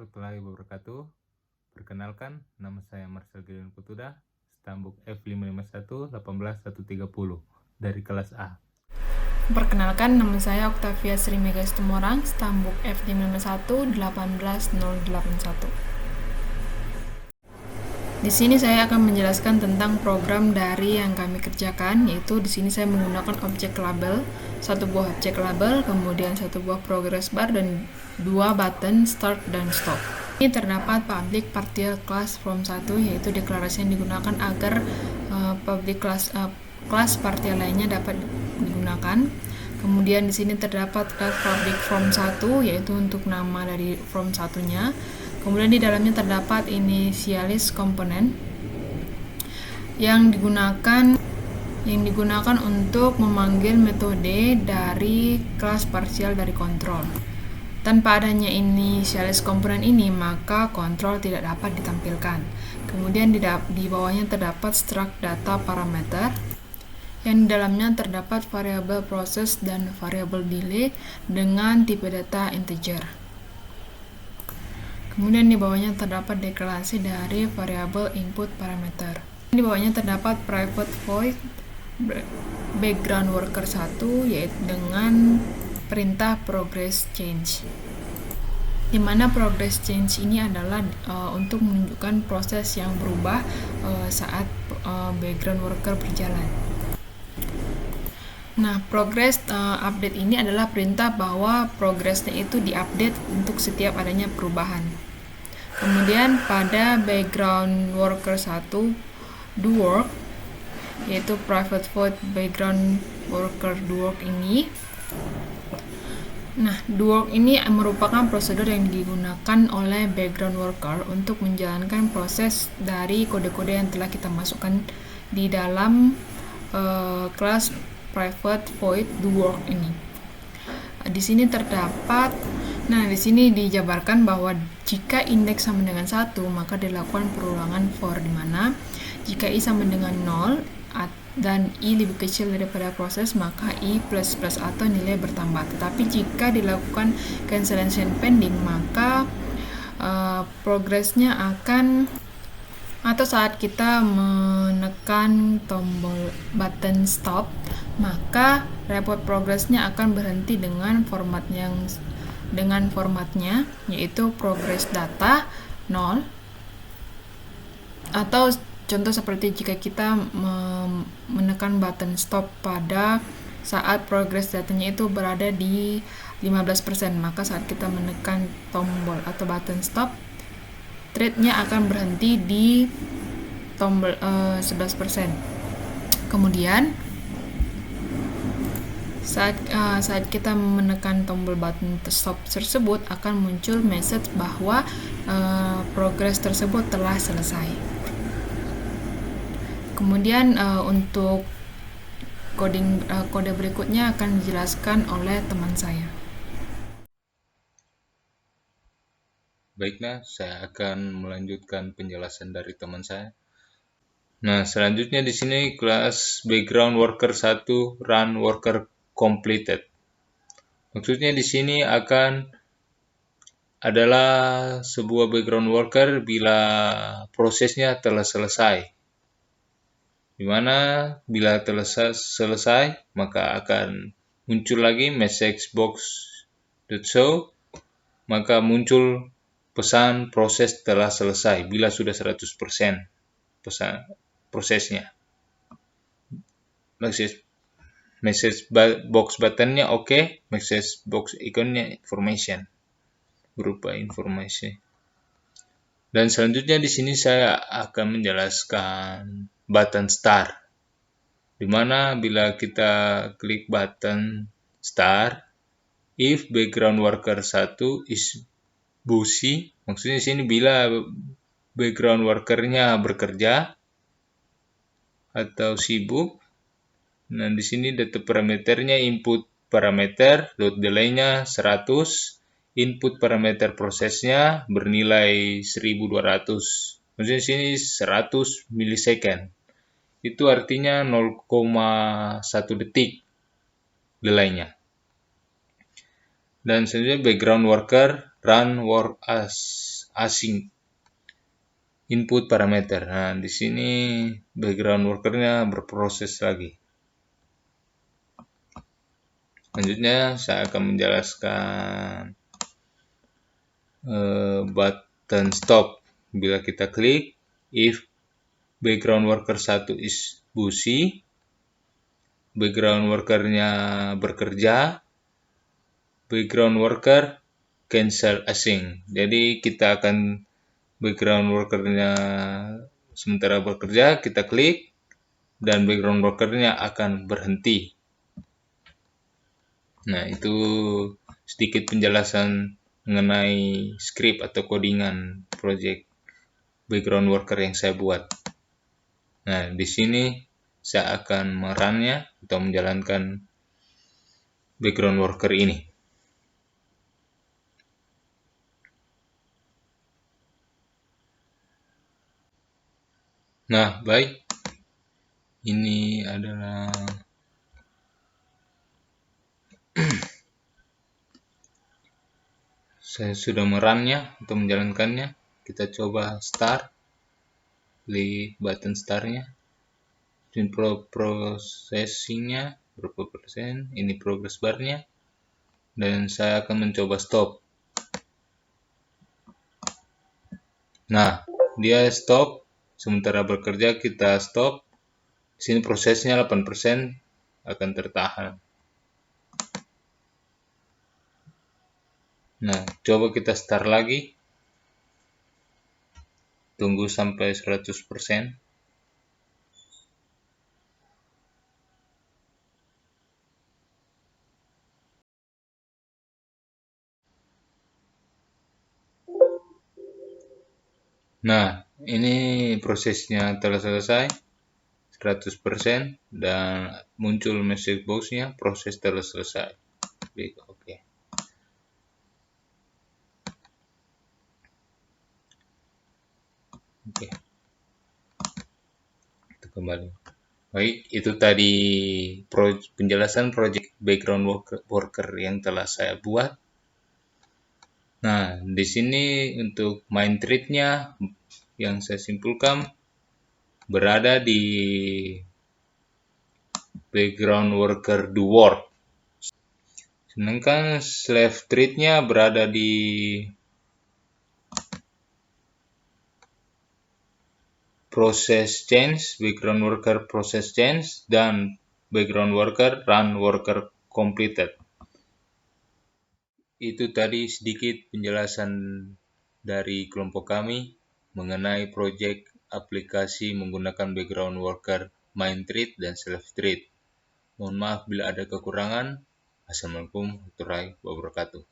warahmatullahi wabarakatuh. Perkenalkan, nama saya Marcel Gideon Putuda, stambuk F551 18130 dari kelas A. Perkenalkan, nama saya Octavia Sri Mega Situmorang, stambuk F551 18081. Di sini saya akan menjelaskan tentang program dari yang kami kerjakan, yaitu di sini saya menggunakan objek label, satu buah objek label, kemudian satu buah progress bar dan dua button start dan stop. Ini terdapat public partial class from 1, yaitu deklarasi yang digunakan agar public class partial lainnya dapat digunakan. Kemudian di sini terdapat class public from 1, yaitu untuk nama dari from satunya. Kemudian di dalamnya terdapat initialize komponen yang digunakan untuk memanggil metode dari kelas parsial dari kontrol. Tanpa adanya initialize komponen ini, maka kontrol tidak dapat ditampilkan. Kemudian di bawahnya terdapat struct data parameter yang di dalamnya terdapat variabel proses dan variabel delay dengan tipe data integer. Kemudian di bawahnya terdapat deklarasi dari variabel input parameter. Di bawahnya terdapat private void background worker 1, yaitu dengan perintah progress change. Di mana progress change ini adalah untuk menunjukkan proses yang berubah saat background worker berjalan. Nah, progress update ini adalah perintah bahwa progressnya itu diupdate untuk setiap adanya perubahan. Kemudian pada background worker 1 do work, yaitu private void background worker do work ini. Nah, do work ini merupakan prosedur yang digunakan oleh background worker untuk menjalankan proses dari kode-kode yang telah kita masukkan di dalam kelas private void do work ini. Di sini di sini dijabarkan bahwa jika indeks sama dengan 1, maka dilakukan perulangan for, di mana jika i sama dengan 0 dan i lebih kecil daripada proses, maka i plus atau nilai bertambah. Tetapi jika dilakukan cancellation pending, maka progresnya akan, atau saat kita menekan tombol button stop, maka report progressnya akan berhenti dengan formatnya, yaitu progress data 0, atau contoh seperti jika kita menekan button stop pada saat progress datanya itu berada di 15%, maka saat kita menekan tombol atau button stop, thread-nya akan berhenti di tombol 11%. Kemudian saat kita menekan tombol button stop tersebut, akan muncul message bahwa progress tersebut telah selesai. Kemudian untuk kode berikutnya akan dijelaskan oleh teman saya. Baiklah, saya akan melanjutkan penjelasan dari teman saya. Nah, selanjutnya di sini kelas background worker 1 run worker completed. Maksudnya di sini adalah sebuah background worker bila prosesnya telah selesai. Di mana bila telah selesai, maka akan muncul lagi message box.show, maka muncul pesan proses telah selesai bila sudah 100% prosesnya. Message box buttonnya oke, message box ikonnya information, berupa informasi. Dan selanjutnya di sini saya akan menjelaskan button start, di mana bila kita klik button start, if background worker 1 is busy, maksudnya di sini bila background workernya bekerja atau sibuk. Nah, di sini data parameternya input parameter .delay-nya 100, input parameter prosesnya bernilai 1200. Maksudnya di sini 100 milisecond. Itu artinya 0,1 detik delay-nya. Dan selanjutnya background worker run work as async input parameter. Nah, di sini background workernya berproses lagi. Selanjutnya saya akan menjelaskan button stop. Bila kita klik, if background worker 1 is busy, background workernya bekerja, background worker cancel async. Jadi kita akan background workernya sementara bekerja, kita klik, dan background workernya akan berhenti. Nah, itu sedikit penjelasan mengenai script atau codingan project background worker yang saya buat. Nah, di sini saya akan merunnya atau menjalankan background worker ini. Nah, baik. Ini adalah saya sudah merunnya atau menjalankannya. Kita coba start. Klik button startnya. Dan processingnya berapa persen. Ini progress barnya. Dan saya akan mencoba stop. Nah, dia stop. Sementara bekerja kita stop. Di sini prosesnya 8% akan tertahan. Nah, coba kita start lagi. Tunggu sampai 100%. Nah, ini prosesnya telah selesai 100% dan muncul message box-nya proses telah selesai. Klik OK. Oke. Kita kembali. Baik, itu tadi penjelasan project background worker yang telah saya buat. Nah, di sini untuk main thread-nya yang saya simpulkan berada di background worker do work. Sedangkan slave thread-nya berada di process change, background worker process change, dan background worker run worker completed. Itu tadi sedikit penjelasan dari kelompok kami mengenai proyek aplikasi menggunakan background worker main thread dan slave thread. Mohon maaf bila ada kekurangan. Assalamualaikum warahmatullahi wabarakatuh.